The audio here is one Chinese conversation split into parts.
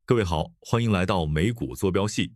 各位好，歡迎來到美股坐標系。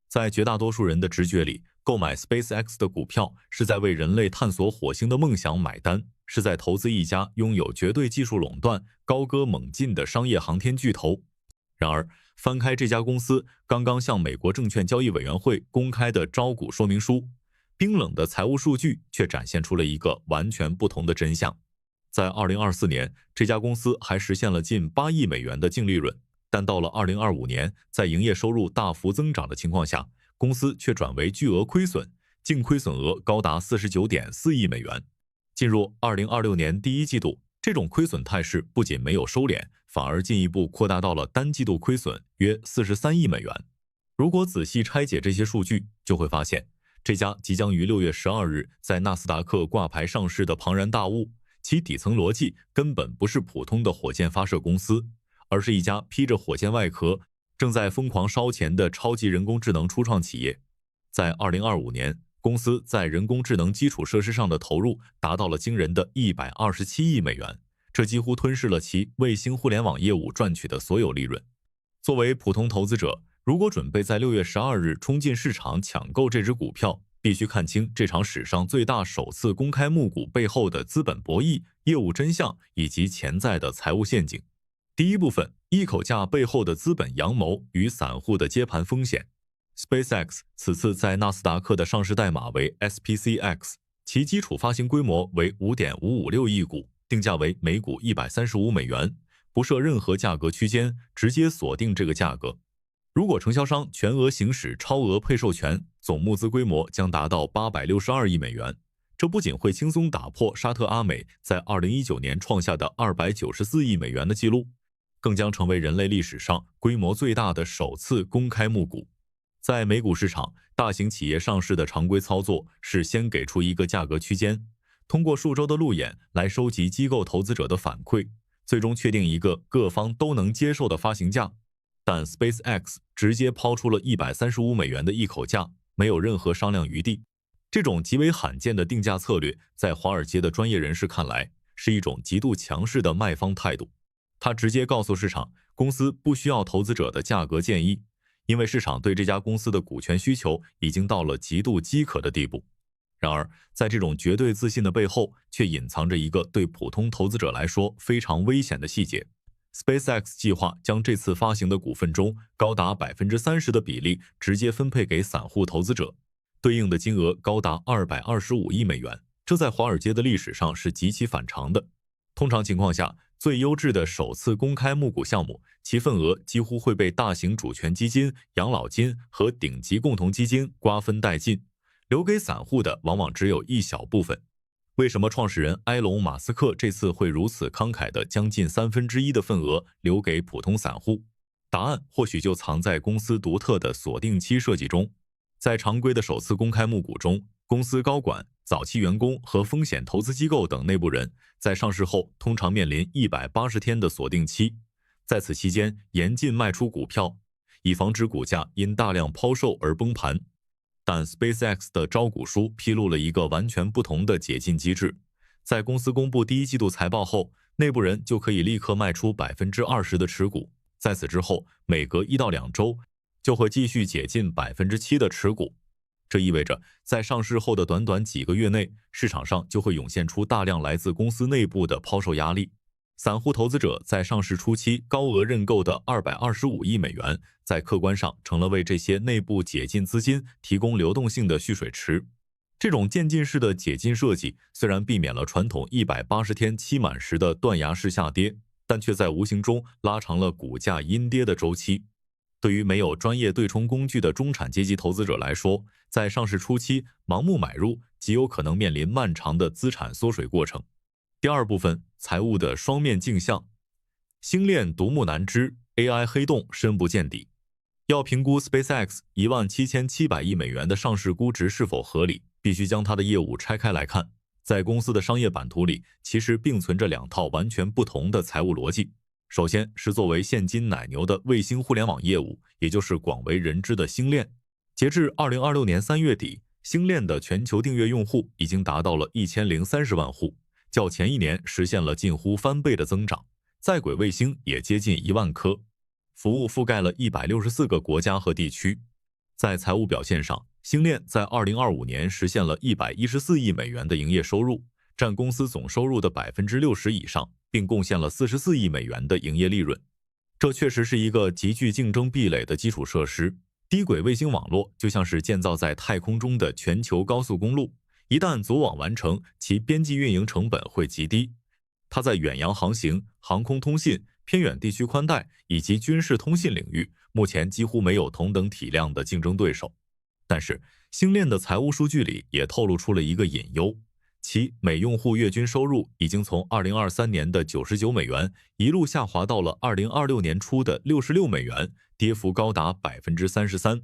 在絕大多數人的直覺裡，購買 SpaceX 的股票是在為人類探索火星的夢想買單，是在投資一家擁有絕對技術壟斷、高歌猛進的商業航天巨頭。然而，翻開這家公司剛剛向美國證券交易委員會公開的招股說明書，冰冷的財務數據卻展現出了一個完全不同的真相。在2024年，這家公司還實現了近8億美元的淨利潤。但到了2025年，在營業收入大幅增長的情況下，公司卻轉為巨額虧損，淨虧損額高達49.4億美元。進入2026年第一季度，這種虧損態勢不僅沒有收斂，反而進一步擴大到了單季度虧損約43億美元。如果仔細拆解這些數據，就會發現，這家即將於6月12日在納斯達克掛牌上市的龐然大物，其底層邏輯根本不是普通的火箭發射公司，而是一家披着火箭外殼、正在瘋狂燒錢的超級人工智能初創企業。在2025年，公司在人工智能基礎設施上的投入達到了驚人的127億美元，這幾乎吞噬了其衛星互聯網業務賺取的所有利潤。作為普通投資者，如果準備在6月12日衝進市場搶購這只股票，必須看清這場史上最大首次公開募股背後的資本博弈、業務真相以及潛在的財務陷阱。第一部分，一口價背後的資本陽謀與散戶的接盤風險。SpaceX 此次在納斯達克的上市代碼為 SPCX， 其基礎發行規模為 5.556 億股，定價為每股135美元，不設任何價格區間，直接鎖定這個價格。如果承銷商全額行使超額配售權，總募資規模將達到862億美元。這不僅會輕鬆打破沙特阿美在2019年創下的294億美元的記錄，更將成為人類歷史上規模最大的首次公開募股。在美股市場，大型企業上市的常規操作是先給出一個價格區間，通過數周的路演來收集機構投資者的反饋，最終確定一個各方都能接受的發行價。但 SpaceX 直接拋出了135美元的一口價，沒有任何商量餘地。這種極為罕見的定價策略，在華爾街的專業人士看來，是一種極度強勢的賣方態度。他直接告訴市場，公司不需要投資者的價格建議，因為市場對這家公司的股權需求已經到了極度飢渴的地步。然而，在這種絕對自信的背後，卻隱藏着一個對普通投資者來說非常危險的細節。SpaceX 計劃將這次發行的股份中高達 30% 的比例直接分配給散戶投資者，對應的金額高達225億美元，這在華爾街的歷史上是極其反常的。通常情況下，最優質的首次公開募股項目，其份額幾乎會被大型主權基金、養老金和頂級共同基金瓜分殆盡，留給散戶的往往只有一小部分。為什麼創始人埃隆·馬斯克這次會如此慷慨地將近1/3的份額留給普通散戶？答案或許就藏在公司獨特的鎖定期設計中。在常規的首次公開募股中，公司高管、早期員工和風險投資機構等內部人在上市後通常面臨180天的鎖定期，在此期間嚴禁賣出股票，以防止股價因大量拋售而崩盤。但 SpaceX 的招股書披露了一個完全不同的解禁機制，在公司公布第一季度財報後，內部人就可以立刻賣出 20% 的持股，在此之後每隔1到2周就會繼續解禁 7% 的持股。這意味着，在上市後的短短幾個月內，市場上就會湧現出大量來自公司內部的拋售壓力。散戶投資者在上市初期高額認購的225億美元，在客觀上成了為這些內部解禁資金提供流動性的蓄水池。這種漸進式的解禁設計，雖然避免了傳統180天期滿時的斷崖式下跌，但卻在無形中拉長了股價陰跌的週期。對於沒有專業對沖工具的中產階級投資者來說，在上市初期盲目買入，極有可能面臨漫長的資產縮水過程。第二部分，財務的雙面鏡像。星鏈獨木難支 ，AI 黑洞深不見底。要評估 SpaceX 17700億美元的上市估值是否合理，必須將它的業務拆開來看。在公司的商業版圖裡，其實並存着兩套完全不同的財務邏輯。首先是作為現今奶牛的衛星互聯網業務，也就是廣為人知的星鏈。截至2026年3月底，星鏈的全球訂閱用戶已經達到了1030萬戶，較前一年實現了近乎翻倍的增長。在軌衛星也接近1萬顆。服務覆蓋了164個國家和地區。在財務表現上，星鏈在2025年實現了114億美元的營業收入，佔公司總收入的60%以上，並貢獻了44億美元的營業利潤。這確實是一個極具競爭壁壘的基礎設施。低軌衛星網絡就像是建造在太空中的全球高速公路，一旦組網完成，其邊際運營成本會極低。它在遠洋航行、航空通信、偏遠地區寬帶以及軍事通信領域，目前幾乎沒有同等體量的競爭對手。但是，星鏈的財務數據裡也透露出了一個隱憂，其每用戶月均收入已經從2023年的99美元一路下滑到了2026年初的66美元，跌幅高達33%。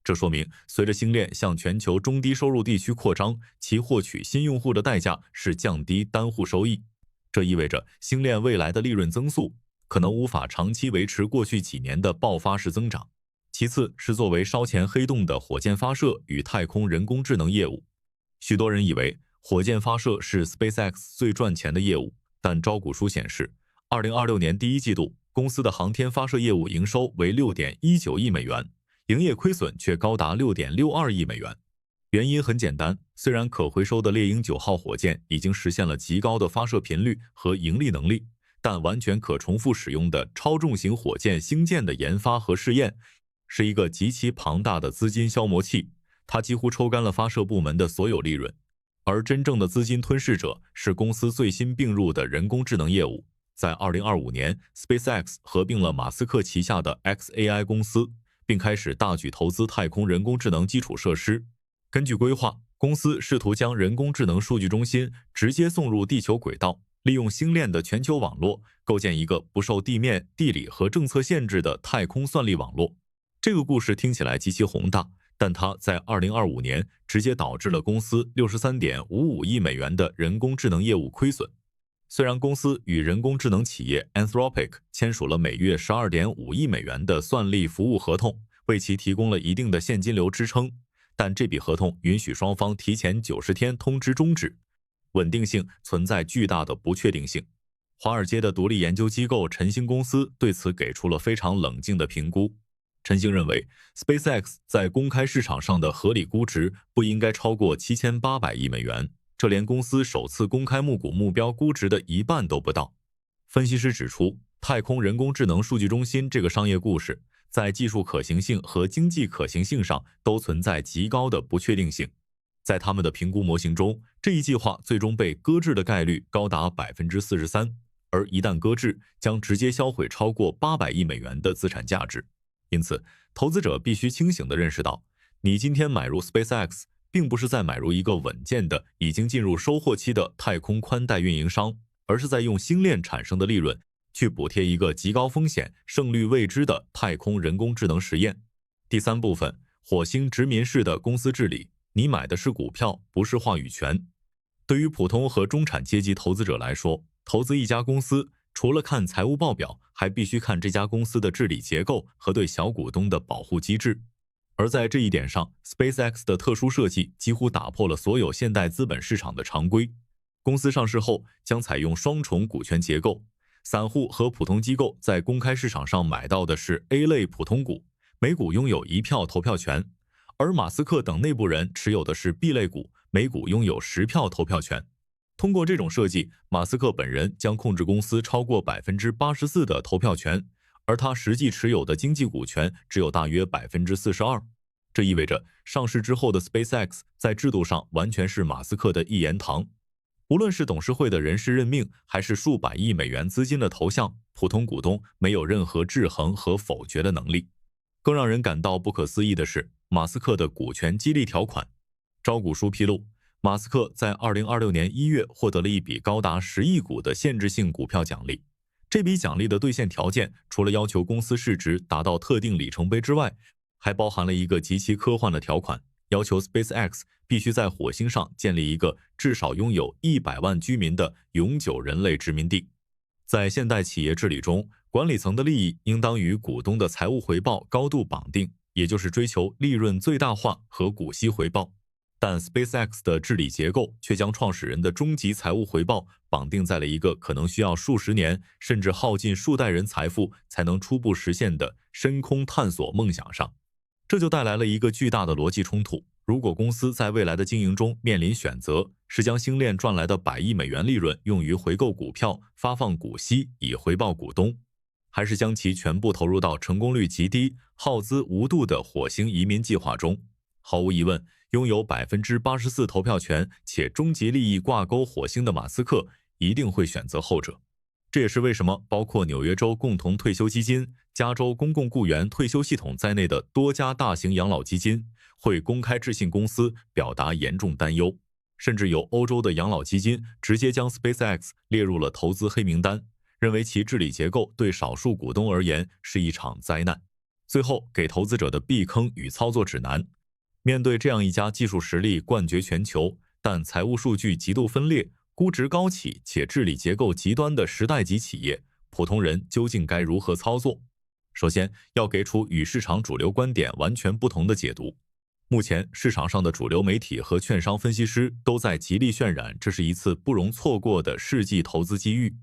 這說明，隨着星鏈向全球中低收入地區擴張，其獲取新用戶的代價是降低單戶收益。這意味着星鏈未來的利潤增速可能无法長期維持過去幾年的爆發式增長。其次是作為燒錢黑洞的火箭發射與太空人工智能業務。許多人以為火箭發射是 SpaceX 最賺錢的業務，但招股書顯示，2026年第一季度公司的航天發射業務營收為6.19億美元，營業虧損卻高達6.62億美元。原因很簡單，雖然可回收的獵鷹9號火箭已經實現了極高的發射頻率和盈利能力，但完全可重複使用的超重型火箭星艦的研發和試驗是一個極其龐大的資金消磨器，它幾乎抽乾了發射部門的所有利潤。而真正的資金吞噬者是公司最新併入的人工智能業務。在2025年 ，SpaceX 合併了馬斯克旗下的 xAI 公司，並開始大舉投資太空人工智能基礎設施。根據規劃，公司試圖將人工智能數據中心直接送入地球軌道，利用星鏈的全球網絡，構建一個不受地面、地理和政策限制的太空算力網絡。這個故事聽起來極其宏大，但它在2025年直接導致了公司63.55億美元的人工智能業務虧損。雖然公司與人工智能企業 Anthropic 簽署了每月12.5億美元的算力服務合同，為其提供了一定的現金流支撐，但這筆合同允許雙方提前90天通知終止，穩定性存在巨大的不確定性。華爾街的獨立研究機構晨星公司對此給出了非常冷靜的評估。晨星認為 ，SpaceX 在公開市場上的合理估值不應該超過7800億美元，這連公司首次公開募股目標估值的一半都不到。分析師指出，太空人工智能數據中心這個商業故事，在技術可行性和經濟可行性上都存在極高的不確定性。在他們的評估模型中，這一計劃最終被擱置的概率高達43%，而一旦擱置，將直接銷毀超過800億美元的資產價值。因此，投資者必須清醒地認識到，你今天買入 SpaceX， 並不是在買入一個穩健的、已經進入收穫期的太空寬帶運營商，而是在用星鏈產生的利潤去補貼一個極高風險、勝率未知的太空人工智能實驗。第三部分，火星殖民式的公司治理，你買的是股票，不是話語權。對於普通和中產階級投資者來說，投資一家公司，除了看財務報表，還必須看這家公司的治理結構和對小股東的保護機制。而在這一點上 ，SpaceX 的特殊設計幾乎打破了所有現代資本市場的常規。公司上市後將採用雙重股權結構，散戶和普通機構在公開市場上買到的是 A 類普通股，每股擁有1票投票權；而馬斯克等內部人持有的是 B 類股，每股擁有10票投票權。通過這種設計，馬斯克本人將控制公司超過84%的投票權，而他實際持有的經濟股權只有大約42%。這意味着上市之後的 SpaceX 在制度上完全是馬斯克的一言堂。無論是董事會的人事任命，還是數百億美元資金的投向，普通股東沒有任何制衡和否決的能力。更讓人感到不可思議的是，馬斯克的股權激勵條款。招股書披露，馬斯克在2026年1月獲得了一筆高達10億股的限制性股票獎勵。這筆獎勵的兌現條件，除了要求公司市值達到特定里程碑之外，還包含了一個極其科幻的條款，要求 SpaceX 必須在火星上建立一個至少擁有100萬居民的永久人類殖民地。在現代企業治理中，管理層的利益應當與股東的財務回報高度綁定，也就是追求利潤最大化和股息回報。但 SpaceX 的治理結構卻將創始人的終極財務回報綁定在了一個可能需要數十年甚至耗盡數代人財富才能初步實現的深空探索夢想上。這就帶來了一個巨大的邏輯衝突。如果公司在未來的經營中面臨選擇，是將星鏈賺來的100億美元利潤用於回購股票、發放股息以回報股東，還是將其全部投入到成功率極低、耗資無度的火星移民計劃中，毫無疑問，擁有84%投票權且終極利益掛鈎火星的馬斯克一定會選擇後者。這也是為什麼包括紐約州共同退休基金、加州公共僱員退休系統在內的多家大型養老基金會公開致信公司，表達嚴重擔憂。甚至有歐洲的養老基金直接將 SpaceX 列入了投資黑名單，認為其治理結構對少數股東而言是一場災難。最後給投資者的避坑與操作指南：面對這樣一家技術實力冠絕全球，但財務數據極度分裂、估值高企且治理結構極端的時代級企業，普通人究竟該如何操作？首先，要給出與市場主流觀點完全不同的解讀。目前市場上的主流媒體和券商分析師都在極力渲染這是一次不容錯過的世紀投資機遇，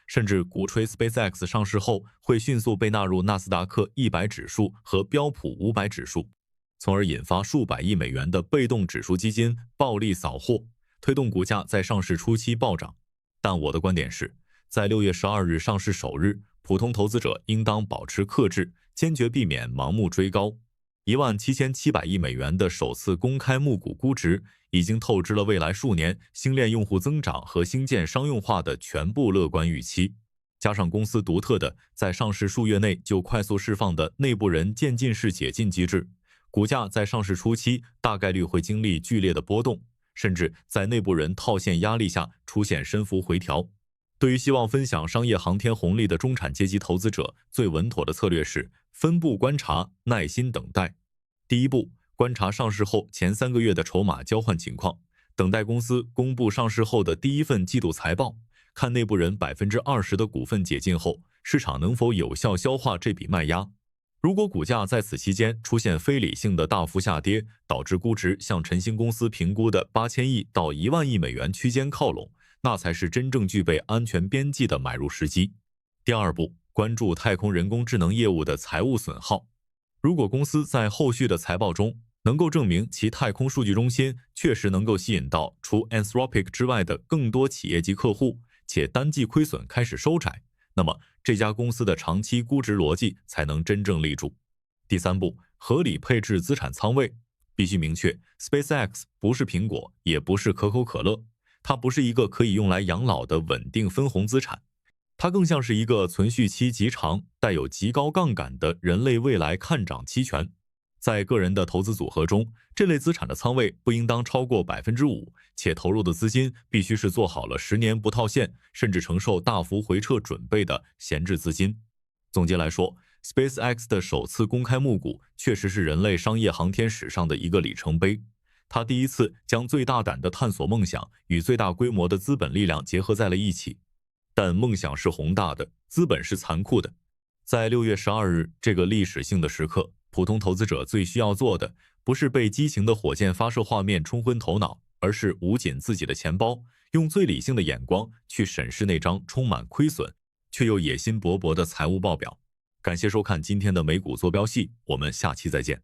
甚至鼓吹 SpaceX 上市後會迅速被納入納斯達克100指數和標普500指數，從而引發數百億美元的被動指數基金暴力掃貨，推動股價在上市初期暴漲。但我的觀點是，在6月12日上市首日，普通投資者應當保持克制，堅決避免盲目追高。17700億美元的首次公開募股估值，已經透支了未來數年星鏈用戶增長和星艦商用化的全部樂觀預期。加上公司獨特的在上市數月內就快速釋放的內部人漸進式解禁機制，股價在上市初期大概率會經歷劇烈的波動，甚至在內部人套现壓力下出現深幅回調。對於希望分享商業航天紅利的中產階級投資者，最穩妥的策略是分步觀察，耐心等待。第一步，觀察上市後前3個月的籌碼交換情況，等待公司公布上市後的第一份季度財報，看內部人20%的股份解禁後，市場能否有效消化這筆賣壓。如果股價在此期間出現非理性的大幅下跌，導致估值向晨星公司評估的8000億到1萬億美元區間靠攏，那才是真正具備安全邊際的買入時機。第二步，關注太空人工智能業務的財務損耗。如果公司在後續的財報中能夠證明其太空數據中心確實能夠吸引到除 Anthropic 之外的更多企業級客戶，且單季虧損開始收窄，那麼這家公司的長期估值邏輯才能真正立住。第三步，合理配置資產倉位。必須明確 ，SpaceX 不是蘋果，也不是可口可樂。它不是一個可以用來養老的穩定分紅資產，它更像是一個存續期極長、帶有極高槓桿的人類未來看漲期權。在個人的投資組合中，這類資產的倉位不應當超過5%，且投入的資金必須是做好了10年不套現，甚至承受大幅回撤準備的閒置資金。總結來說， SpaceX 的首次公開募股確實是人類商業航天史上的一個里程碑。他第一次將最大膽的探索夢想與最大規模的資本力量結合在了一起，但夢想是宏大的，資本是殘酷的。在6月12日這個歷史性的時刻，普通投資者最需要做的，不是被激情的火箭發射畫面沖昏頭腦，而是捂緊自己的錢包，用最理性的眼光去審視那張充滿虧損卻又野心勃勃的財務報表。感謝收看今天的美股坐標系，我們下期再見。